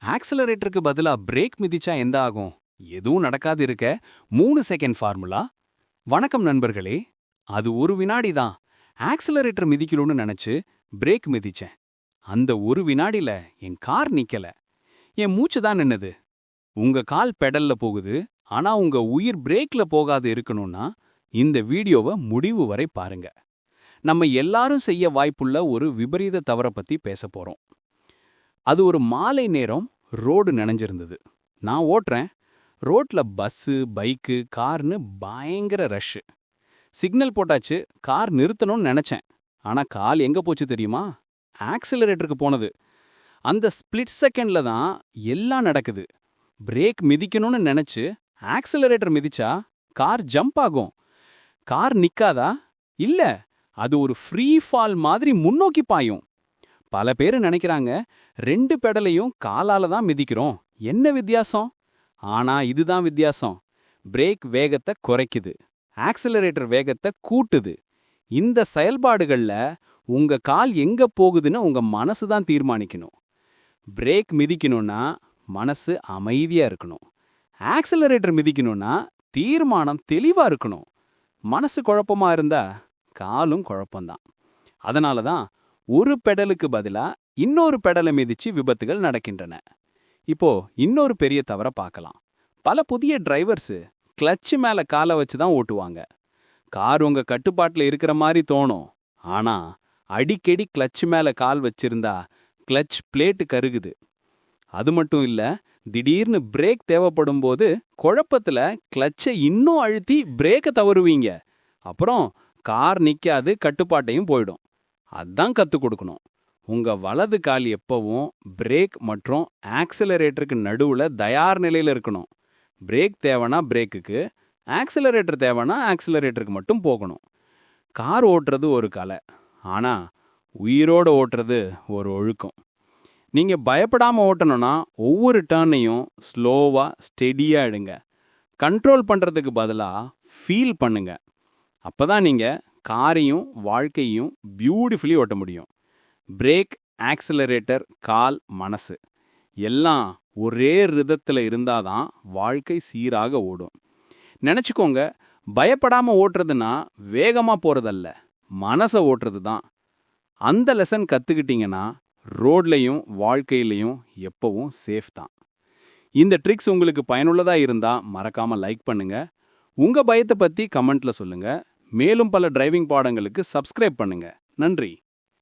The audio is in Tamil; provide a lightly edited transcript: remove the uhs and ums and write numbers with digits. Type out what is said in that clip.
ஆக்சிலரேட்டருக்கு பதிலா பிரேக் மிதிச்சா எந்த ஆகும்? எதுவும் நடக்காது இருக்க. 3 செகண்ட் ஃபார்முலா. வணக்கம் நண்பர்களே. அது ஒரு வினாடி தான். ஆக்சிலரேட்டர் மிதிக்கணும்னு நினைச்சு பிரேக் மிதிச்சேன். அந்த ஒரு வினாடில என் கார் நிக்கல. என் மூச்சு தான் நின்னது. உங்க கால் பெடல்ல போகுது, ஆனா உங்க உயிர் பிரேக்ல போகாது இருக்கணும்னா இந்த வீடியோவை முடிவு வரை பாருங்க. நம்ம எல்லாரும் செய்ய வாய்ப்புள்ள ஒரு விபரீத தவற பத்தி பேச போறோம். அது ஒரு மாலை நேரம். ரோடு நனைஞ்சிருந்தது. நான் ஓட்டுறேன். ரோட்ல பஸ்ஸு, பைக்கு, கார்னு பயங்கர ரஷ். சிக்னல் போட்டாச்சு. கார் நிறுத்தணும்னு நினைச்சேன். ஆனா கால் எங்க போச்சு தெரியுமா? ஆக்சிலரேட்டருக்கு போனது. அந்த ஸ்பிளிட் செகண்ட்ல தான் எல்லாம் நடக்குது. பிரேக் மிதிக்கணும்னு நினைச்சு ஆக்சிலரேட்டர் மிதிச்சா கார் ஜம்ப் ஆகும். கார் நிக்காதா? இல்ல, அது ஒரு ஃப்ரீ ஃபால் மாதிரி முன்னோக்கி பாயும். பல பேரு நினைக்கிறாங்க, 2 பெடலையும் காலால தான் மிதிக்கிறோம், என்ன வித்தியாசம்? ஆனா இதுதான் வித்தியாசம். பிரேக் வேகத்தை குறைக்குது, ஆக்சிலரேட்டர் வேகத்தை கூட்டுது. இந்த செயல்பாடுகள்ல உங்க கால் எங்க போகுதுன்னு உங்க மனசு தான் தீர்மானிக்கணும். பிரேக் மிதிக்கணும்னா மனசு அமைதியா இருக்கணும். ஆக்சிலரேட்டர் மிதிக்கணும்னா தீர்மானம் தெளிவா இருக்கணும். மனசு குழப்பமா இருந்தா காலும் குழப்பம்தான். அதனால தான் ஒரு பெடலுக்கு பதிலா இன்னொரு பெடலை மிதிச்சு விபத்துகள் நடக்கின்றன. இப்போ இன்னொரு பெரிய தவற பார்க்கலாம். பல புதிய டிரைவர்ஸ் கிளட்ச் மேல காலை வச்சு தான் ஓட்டுவாங்க. கார் உங்க கட்டுப்பாட்டுல இருக்கிற மாதிரி தோணும். ஆனா அடிக்கடி கிளட்ச் மேல கால் வச்சிருந்தா கிளட்ச் பிளேட்டு கருகுது. அது மட்டும் இல்ல, திடீர்னு பிரேக் தேவைப்படும் போது குழப்பத்துல கிளட்சை இன்னும் அழுத்தி பிரேக்கை தவறுவீங்க. அப்புறம் கார் நிக்காது, கட்டுப்பாட்டையும் போயிடும். அதான் கத்துக் கொடுக்கணும். உங்க வலது கால் எப்பவும் பிரேக் மற்றும் ஆக்சிலரேட்டருக்கு நடுவுல தயார் நிலையில இருக்கணும். பிரேக் தேவைனா பிரேக்குக்கு, ஆக்சிலரேட்டர் தேவைனா ஆக்சிலரேட்டருக்கு மட்டும் போகணும். கார் ஓட்டுறது ஒரு கலை, ஆனா உயிரோட ஓட்டுறது ஒரு ஒழுக்கம். நீங்க பயப்படாம ஓட்டணும்னா ஒவ்வொரு டர்னையும் ஸ்லோவா ஸ்டெடியா எடுங்க. கண்ட்ரோல் பண்றதுக்கு பதிலா ஃபீல் பண்ணுங்க. அப்பதான் நீங்க காரையும் வாழ்க்கையும் பியூட்டிஃபுல்லி ஓட்ட முடியும். பிரேக், ஆக்சிலரேட்டர், கால், மனசு எல்லாம் ஒரே ரிதத்தில் இருந்தாதான் வாழ்க்கை சீராக ஓடும். நினச்சிக்கோங்க, பயப்படாம ஓட்டுறதுன்னா வேகமா போறதல்ல, மனசை ஓட்டுறது தான். அந்த லெசன் கத்துக்கிட்டீங்கன்னா ரோட்லையும் வாழ்க்கையிலையும் எப்பவும் சேஃப் தான். இந்த ட்ரிக்ஸ் உங்களுக்கு பயனுள்ளதா இருந்தா மறக்காம லைக் பண்ணுங்க. உங்க பயத்தை பத்தி கமெண்ட்ல சொல்லுங்க. மேலும் பல டிரைவிங் பாடங்களுக்கு சப்ஸ்கிரைப் பண்ணுங்க. நன்றி.